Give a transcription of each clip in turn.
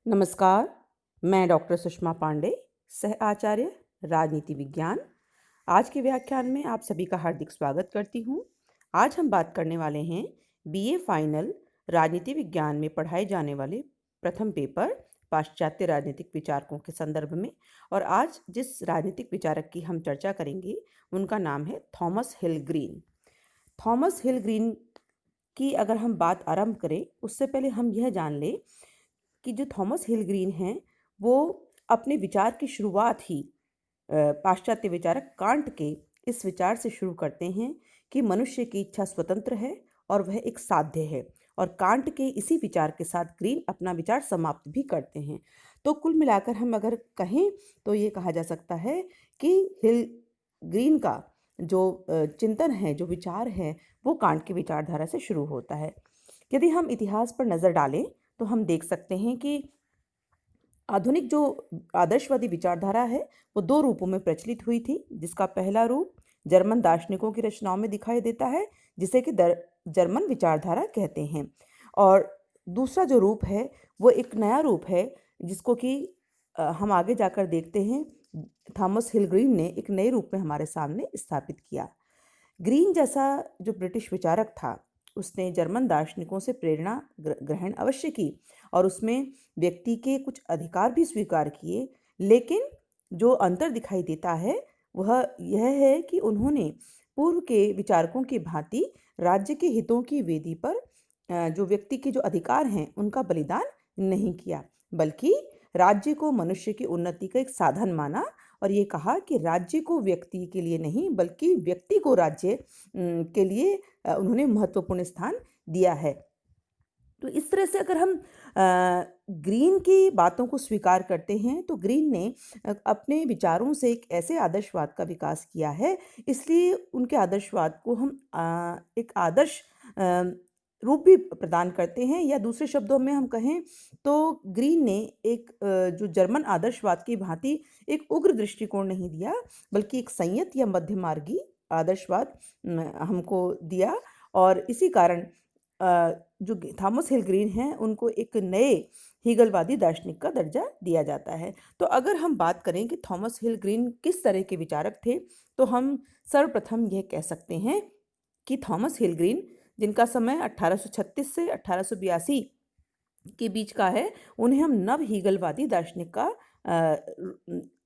नमस्कार, मैं डॉक्टर सुषमा पांडे, सह आचार्य राजनीति विज्ञान। आज के व्याख्यान में आप सभी का हार्दिक स्वागत करती हूँ। आज हम बात करने वाले हैं बीए फाइनल राजनीति विज्ञान में पढ़ाए जाने वाले प्रथम पेपर पाश्चात्य राजनीतिक विचारकों के संदर्भ में। और आज जिस राजनीतिक विचारक की हम चर्चा करेंगे उनका नाम है थॉमस हिल ग्रीन। थॉमस हिल ग्रीन की अगर हम बात आरंभ करें उससे पहले हम यह जान लें कि जो थॉमस हिल ग्रीन हैं वो अपने विचार की शुरुआत ही पाश्चात्य विचारक कांट के इस विचार से शुरू करते हैं कि मनुष्य की इच्छा स्वतंत्र है और वह एक साध्य है। और कांट के इसी विचार के साथ ग्रीन अपना विचार समाप्त भी करते हैं। तो कुल मिलाकर हम अगर कहें तो ये कहा जा सकता है कि हिल ग्रीन का जो चिंतन है, जो विचार है, वो कांट की विचारधारा से शुरू होता है। यदि हम इतिहास पर नज़र डालें तो हम देख सकते हैं कि आधुनिक जो आदर्शवादी विचारधारा है वो दो रूपों में प्रचलित हुई थी, जिसका पहला रूप जर्मन दार्शनिकों की रचनाओं में दिखाई देता है, जिसे कि जर्मन विचारधारा कहते हैं। और दूसरा जो रूप है वो एक नया रूप है जिसको कि हम आगे जाकर देखते हैं थॉमस हिल ग्रीन ने एक नए रूप में हमारे सामने स्थापित किया। ग्रीन जैसा जो ब्रिटिश विचारक था उसने जर्मन दार्शनिकों से प्रेरणा ग्रहण अवश्य की और उसमें व्यक्ति के कुछ अधिकार भी स्वीकार किए, लेकिन जो अंतर दिखाई देता है वह यह है कि उन्होंने पूर्व के विचारकों की भांति राज्य के हितों की वेदी पर जो व्यक्ति के जो अधिकार हैं उनका बलिदान नहीं किया, बल्कि राज्य को मनुष्य की उन्नति का एक साधन माना और ये कहा कि राज्य को व्यक्ति के लिए नहीं बल्कि व्यक्ति को राज्य के लिए उन्होंने महत्वपूर्ण स्थान दिया है। तो इस तरह से अगर हम ग्रीन की बातों को स्वीकार करते हैं तो ग्रीन ने अपने विचारों से एक ऐसे आदर्शवाद का विकास किया है, इसलिए उनके आदर्शवाद को हम एक आदर्श रूप भी प्रदान करते हैं, या दूसरे शब्दों में हम कहें तो ग्रीन ने एक जो जर्मन आदर्शवाद की भांति एक उग्र दृष्टिकोण नहीं दिया, बल्कि एक संयत या मध्यमार्गी आदर्शवाद हमको दिया। और इसी कारण जो थॉमस हिल ग्रीन हैं उनको एक नए हीगलवादी दार्शनिक का दर्जा दिया जाता है। तो अगर हम बात करें कि थॉमस हिल ग्रीन किस तरह के विचारक थे, तो हम सर्वप्रथम यह कह सकते हैं कि थॉमस हिल ग्रीन, जिनका समय 1836 से 1882 के बीच का है, उन्हें हम नव हीगलवादी दार्शनिक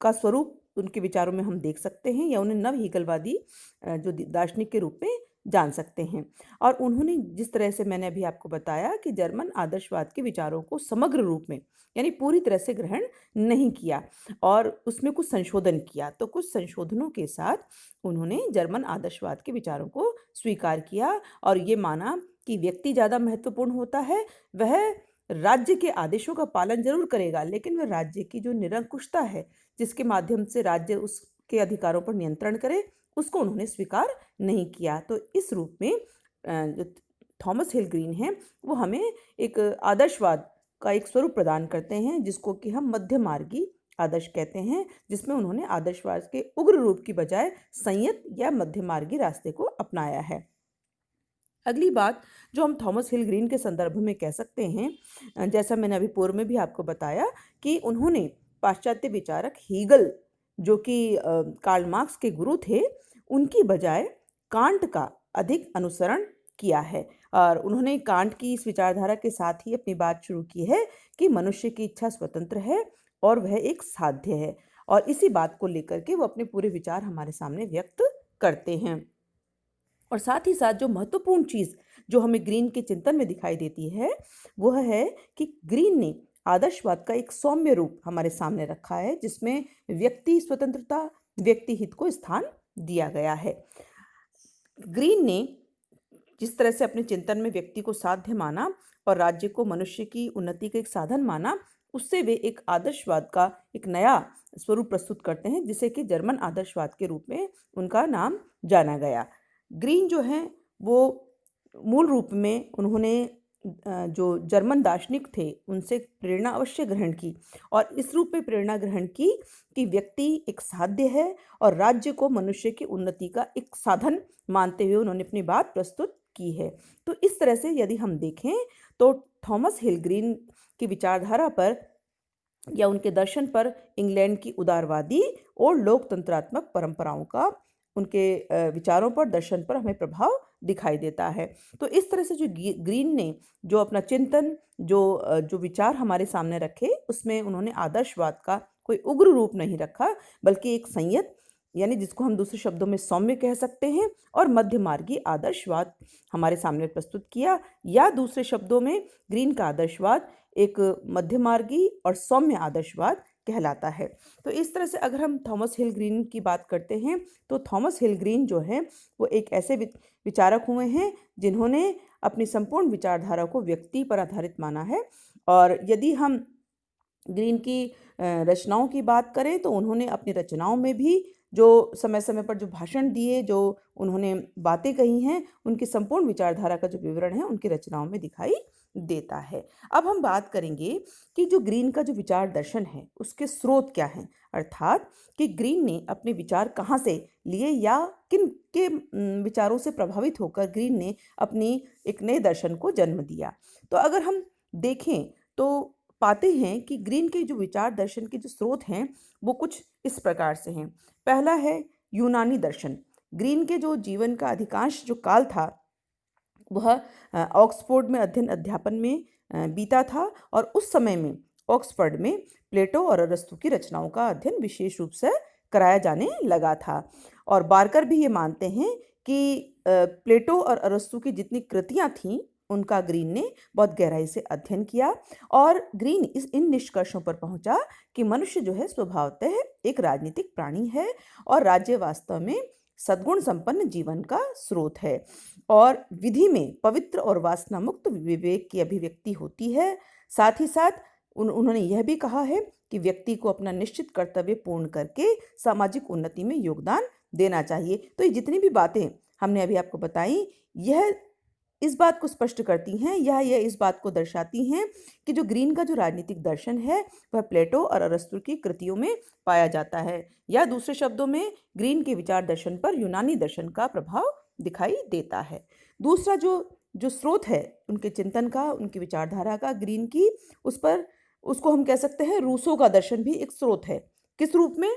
का स्वरूप उनके विचारों में हम देख सकते हैं, या उन्हें नव हीगलवादी जो दार्शनिक के रूप में जान सकते हैं। और उन्होंने जिस तरह से मैंने अभी आपको बताया कि जर्मन आदर्शवाद के विचारों को समग्र रूप में यानी पूरी तरह से ग्रहण नहीं किया और उसमें कुछ संशोधन किया, तो कुछ संशोधनों के साथ उन्होंने जर्मन आदर्शवाद के विचारों को स्वीकार किया और ये माना कि व्यक्ति ज़्यादा महत्वपूर्ण होता है। वह राज्य के आदेशों का पालन जरूर करेगा, लेकिन वह राज्य की जो निरंकुशता है जिसके माध्यम से राज्य उसके अधिकारों पर नियंत्रण करे, उसको उन्होंने स्वीकार नहीं किया। तो इस रूप में जो थॉमस हिल ग्रीन हैं वो हमें एक आदर्शवाद का एक स्वरूप प्रदान करते हैं, जिसको कि हम मध्यमार्गी आदर्श कहते हैं, जिसमें उन्होंने आदर्शवाद के उग्र रूप की बजाय संयत या मध्यमार्गी रास्ते को अपनाया है। अगली बात जो हम थॉमस हिल ग्रीन के संदर्भ में कह सकते हैं, जैसा मैंने अभी पूर्व में भी आपको बताया कि उन्होंने पाश्चात्य विचारक हीगल, जो कि कार्ल मार्क्स के गुरु थे, उनकी बजाय कांट का अधिक अनुसरण किया है। और उन्होंने कांट की इस विचारधारा के साथ ही अपनी बात शुरू की है कि मनुष्य की इच्छा स्वतंत्र है और वह एक साध्य है, और इसी बात को लेकर के वो अपने पूरे विचार हमारे सामने व्यक्त करते हैं। और साथ ही साथ जो महत्वपूर्ण चीज़ जो हमें ग्रीन के चिंतन में दिखाई देती है वह है कि ग्रीन ने आदर्शवाद का एक सौम्य रूप हमारे सामने रखा है, जिसमें व्यक्ति स्वतंत्रता, व्यक्ति हित को स्थान दिया गया है। ग्रीन ने जिस तरह से अपने चिंतन में व्यक्ति को साध्य माना और राज्य को मनुष्य की उन्नति का एक साधन माना, उससे वे एक आदर्शवाद का एक नया स्वरूप प्रस्तुत करते हैं, जिसे कि जर्मन आदर्शवाद के रूप में उनका नाम जाना गया। ग्रीन जो हैं वो मूल रूप में उन्होंने जो जर्मन दार्शनिक थे उनसे प्रेरणा अवश्य ग्रहण की, और इस रूप में प्रेरणा ग्रहण की कि व्यक्ति एक साध्य है और राज्य को मनुष्य की उन्नति का एक साधन मानते हुए उन्होंने अपनी बात प्रस्तुत की है। तो इस तरह से यदि हम देखें तो थॉमस हिल ग्रीन की विचारधारा पर या उनके दर्शन पर इंग्लैंड की उदारवादी और लोकतंत्रात्मक परंपराओं का उनके विचारों पर, दर्शन पर हमें प्रभाव दिखाई देता है। तो इस तरह से जो ग्रीन ने जो अपना चिंतन, जो विचार हमारे सामने रखे, उसमें उन्होंने आदर्शवाद का कोई उग्र रूप नहीं रखा, बल्कि एक संयत, यानी जिसको हम दूसरे शब्दों में सौम्य कह सकते हैं, और मध्यमार्गी आदर्शवाद हमारे सामने प्रस्तुत किया। या दूसरे शब्दों में ग्रीन का आदर्शवाद एक मध्यमार्गी और सौम्य आदर्शवाद कहलाता है। तो इस तरह से अगर हम थॉमस हिल ग्रीन की बात करते हैं, तो थॉमस हिल ग्रीन जो है वो एक ऐसे विचारक हुए हैं जिन्होंने अपनी संपूर्ण विचारधारा को व्यक्ति पर आधारित माना है। और यदि हम ग्रीन की रचनाओं की बात करें, तो उन्होंने अपनी रचनाओं में भी जो समय समय पर जो भाषण दिए, जो उन्होंने बातें कही हैं, उनकी संपूर्ण विचारधारा का जो विवरण है उनकी रचनाओं में दिखाई देता है। अब हम बात करेंगे कि जो ग्रीन का जो विचार दर्शन है उसके स्रोत क्या हैं, अर्थात कि ग्रीन ने अपने विचार कहाँ से लिए या किन के विचारों से प्रभावित होकर ग्रीन ने अपनी एक नए दर्शन को जन्म दिया। तो अगर हम देखें तो पाते हैं कि ग्रीन के जो विचार दर्शन के जो स्रोत हैं वो कुछ इस प्रकार से हैं। पहला है यूनानी दर्शन। ग्रीन के जो जीवन का अधिकांश जो काल था वह ऑक्सफोर्ड में अध्ययन अध्यापन में बीता था, और उस समय में ऑक्सफोर्ड में प्लेटो और अरस्तु की रचनाओं का अध्ययन विशेष रूप से कराया जाने लगा था। और बारकर भी ये मानते हैं कि प्लेटो और अरस्तु की जितनी कृतियां थीं उनका ग्रीन ने बहुत गहराई से अध्ययन किया, और ग्रीन इन निष्कर्षों पर पहुंचा कि मनुष्य जो है स्वभावतः एक राजनीतिक प्राणी है, और राज्य वास्तव में सद्गुण संपन्न जीवन का स्रोत है, और विधि में पवित्र और वासना मुक्त विवेक की अभिव्यक्ति होती है। साथ ही साथ उन्होंने यह भी कहा है कि व्यक्ति को अपना निश्चित कर्तव्य पूर्ण करके सामाजिक उन्नति में योगदान देना चाहिए। तो ये जितनी भी बातें हमने अभी आपको बताई, यह इस बात को स्पष्ट करती हैं, यह इस बात को दर्शाती हैं कि जो ग्रीन का जो राजनीतिक दर्शन है वह प्लेटो और अरस्तु की कृतियों में पाया जाता है, या दूसरे शब्दों में ग्रीन के विचार दर्शन पर यूनानी दर्शन का प्रभाव दिखाई देता है। दूसरा जो स्रोत है उनके चिंतन का, उनकी विचारधारा का, ग्रीन की, उसको हम कह सकते हैं रूसो का दर्शन भी एक स्रोत है। किस रूप में?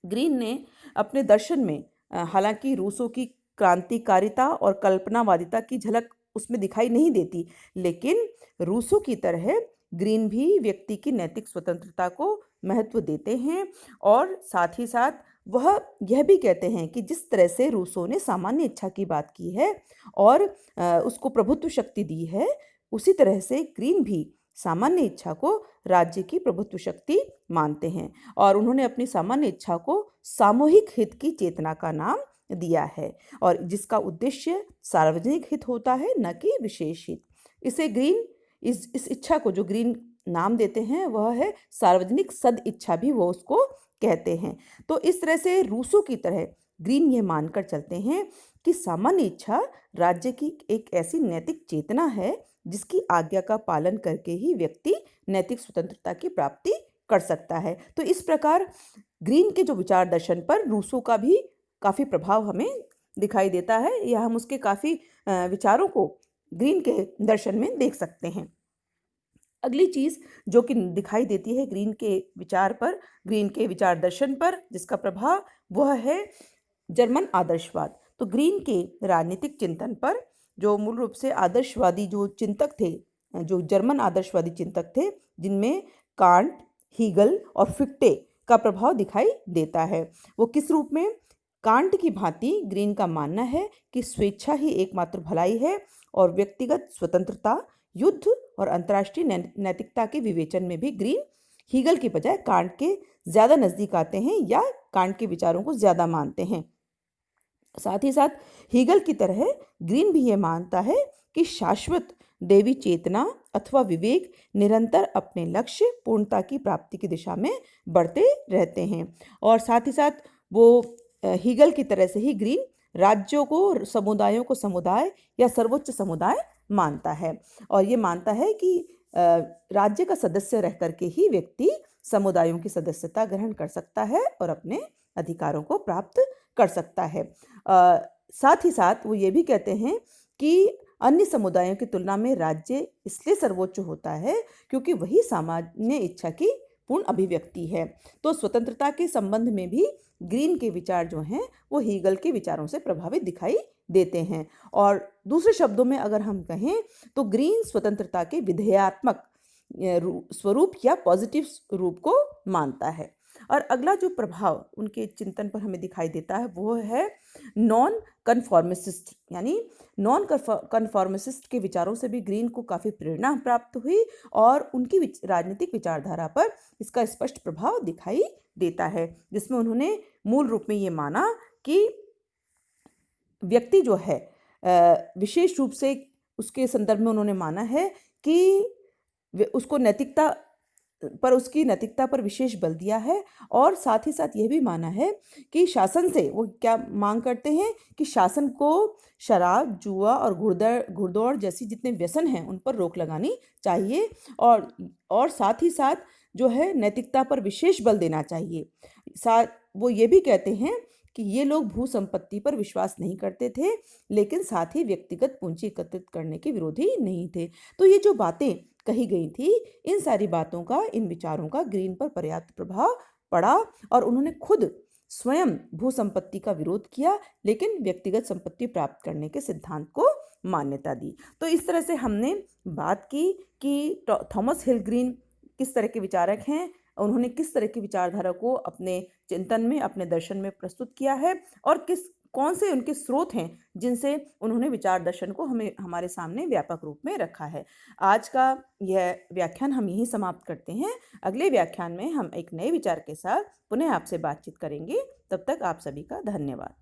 ग्रीन ने अपने दर्शन में हालांकि रूसो की क्रांतिकारिता और कल्पनावादिता की झलक उसमें दिखाई नहीं देती, लेकिन रूसो की तरह ग्रीन भी व्यक्ति की नैतिक स्वतंत्रता को महत्व देते हैं, और साथ ही साथ वह यह भी कहते हैं कि जिस तरह से रूसो ने सामान्य इच्छा की बात की है और उसको प्रभुत्व शक्ति दी है, उसी तरह से ग्रीन भी सामान्य इच्छा को राज्य की प्रभुत्व शक्ति मानते हैं, और उन्होंने अपनी सामान्य इच्छा को सामूहिक हित की चेतना का नाम दिया है, और जिसका उद्देश्य सार्वजनिक हित होता है, न कि विशेष हित। इसे ग्रीन इस इच्छा को जो ग्रीन नाम देते हैं वह है सार्वजनिक सद इच्छा, भी वो उसको कहते हैं। तो इस तरह से रूसो की तरह ग्रीन ये मानकर चलते हैं कि सामान्य इच्छा राज्य की एक ऐसी नैतिक चेतना है जिसकी आज्ञा का पालन करके ही व्यक्ति नैतिक स्वतंत्रता की प्राप्ति कर सकता है। तो इस प्रकार ग्रीन के जो विचार दर्शन पर रूसो का भी काफ़ी प्रभाव हमें दिखाई देता है, या हम उसके काफ़ी विचारों को ग्रीन के दर्शन में देख सकते हैं। अगली चीज़ जो कि दिखाई देती है ग्रीन के विचार पर, ग्रीन के विचार दर्शन पर जिसका प्रभाव, वह है जर्मन आदर्शवाद। तो ग्रीन के राजनीतिक चिंतन पर जो मूल रूप से आदर्शवादी जो चिंतक थे, जो जर्मन आदर्शवादी चिंतक थे, जिनमें कांट, हीगल और फिक्टे का प्रभाव दिखाई देता है। वो किस रूप में? कांट की भांति ग्रीन का मानना है कि स्वेच्छा ही एकमात्र भलाई है, और व्यक्तिगत स्वतंत्रता, युद्ध और अंतर्राष्ट्रीय नैतिकता के विवेचन में भी ग्रीन हीगल के बजाय कांट के ज़्यादा नज़दीक आते हैं, या कांट के विचारों को ज़्यादा मानते हैं। साथ ही साथ हीगल की तरह ग्रीन भी ये मानता है कि शाश्वत देवी चेतना अथवा विवेक निरंतर अपने लक्ष्य पूर्णता की प्राप्ति की दिशा में बढ़ते रहते हैं। और साथ ही साथ वो हीगल की तरह से ही ग्रीन राज्यों को, समुदायों को समुदाय या सर्वोच्च समुदाय मानता है, और ये मानता है कि राज्य का सदस्य रह करके ही व्यक्ति समुदायों की सदस्यता ग्रहण कर सकता है और अपने अधिकारों को प्राप्त कर सकता है। साथ ही साथ वो ये भी कहते हैं कि अन्य समुदायों की तुलना में राज्य इसलिए सर्वोच्च होता है क्योंकि वही सामान्य इच्छा की पूर्ण अभिव्यक्ति है। तो स्वतंत्रता के संबंध में भी ग्रीन के विचार जो हैं वो हीगल के विचारों से प्रभावित दिखाई देते हैं। और दूसरे शब्दों में अगर हम कहें तो ग्रीन स्वतंत्रता के विधेयात्मक स्वरूप या पॉजिटिव रूप को मानता है। और अगला जो प्रभाव उनके चिंतन पर हमें दिखाई देता है वो है नॉन कन्फॉर्मिसिस्ट, यानी नॉन कन्फॉर्मिसिस्ट के विचारों से भी ग्रीन को काफ़ी प्रेरणा प्राप्त हुई और उनकी राजनीतिक विचारधारा पर इसका स्पष्ट प्रभाव दिखाई देता है, जिसमें उन्होंने मूल रूप में ये माना कि व्यक्ति जो है विशेष रूप से उसके संदर्भ में उन्होंने माना है कि उसको उसकी नैतिकता पर विशेष बल दिया है। और साथ ही साथ यह भी माना है कि शासन से वो क्या मांग करते हैं कि शासन को शराब, जुआ और घुड़दौड़ जैसी जितने व्यसन हैं उन पर रोक लगानी चाहिए और साथ ही साथ जो है नैतिकता पर विशेष बल देना चाहिए। वो ये भी कहते हैं कि ये लोग भू संपत्ति पर विश्वास नहीं करते थे, लेकिन साथ ही व्यक्तिगत पूंजी एकत्रित करने के विरोधी नहीं थे। तो ये जो बातें कही गई थी, इन सारी बातों का, इन विचारों का ग्रीन पर पर्याप्त प्रभाव पड़ा और उन्होंने खुद स्वयं भू संपत्ति का विरोध किया, लेकिन व्यक्तिगत संपत्ति प्राप्त करने के सिद्धांत को मान्यता दी। तो इस तरह से हमने बात की कि थॉमस हिल ग्रीन किस तरह के विचारक हैं, उन्होंने किस तरह की विचारधारा को अपने चिंतन में, अपने दर्शन में प्रस्तुत किया है और कौन से उनके स्रोत हैं जिनसे उन्होंने विचार दर्शन को हमारे सामने व्यापक रूप में रखा है। आज का यह व्याख्यान हम यहीं समाप्त करते हैं। अगले व्याख्यान में हम एक नए विचार के साथ पुनः आपसे बातचीत करेंगे। तब तक आप सभी का धन्यवाद।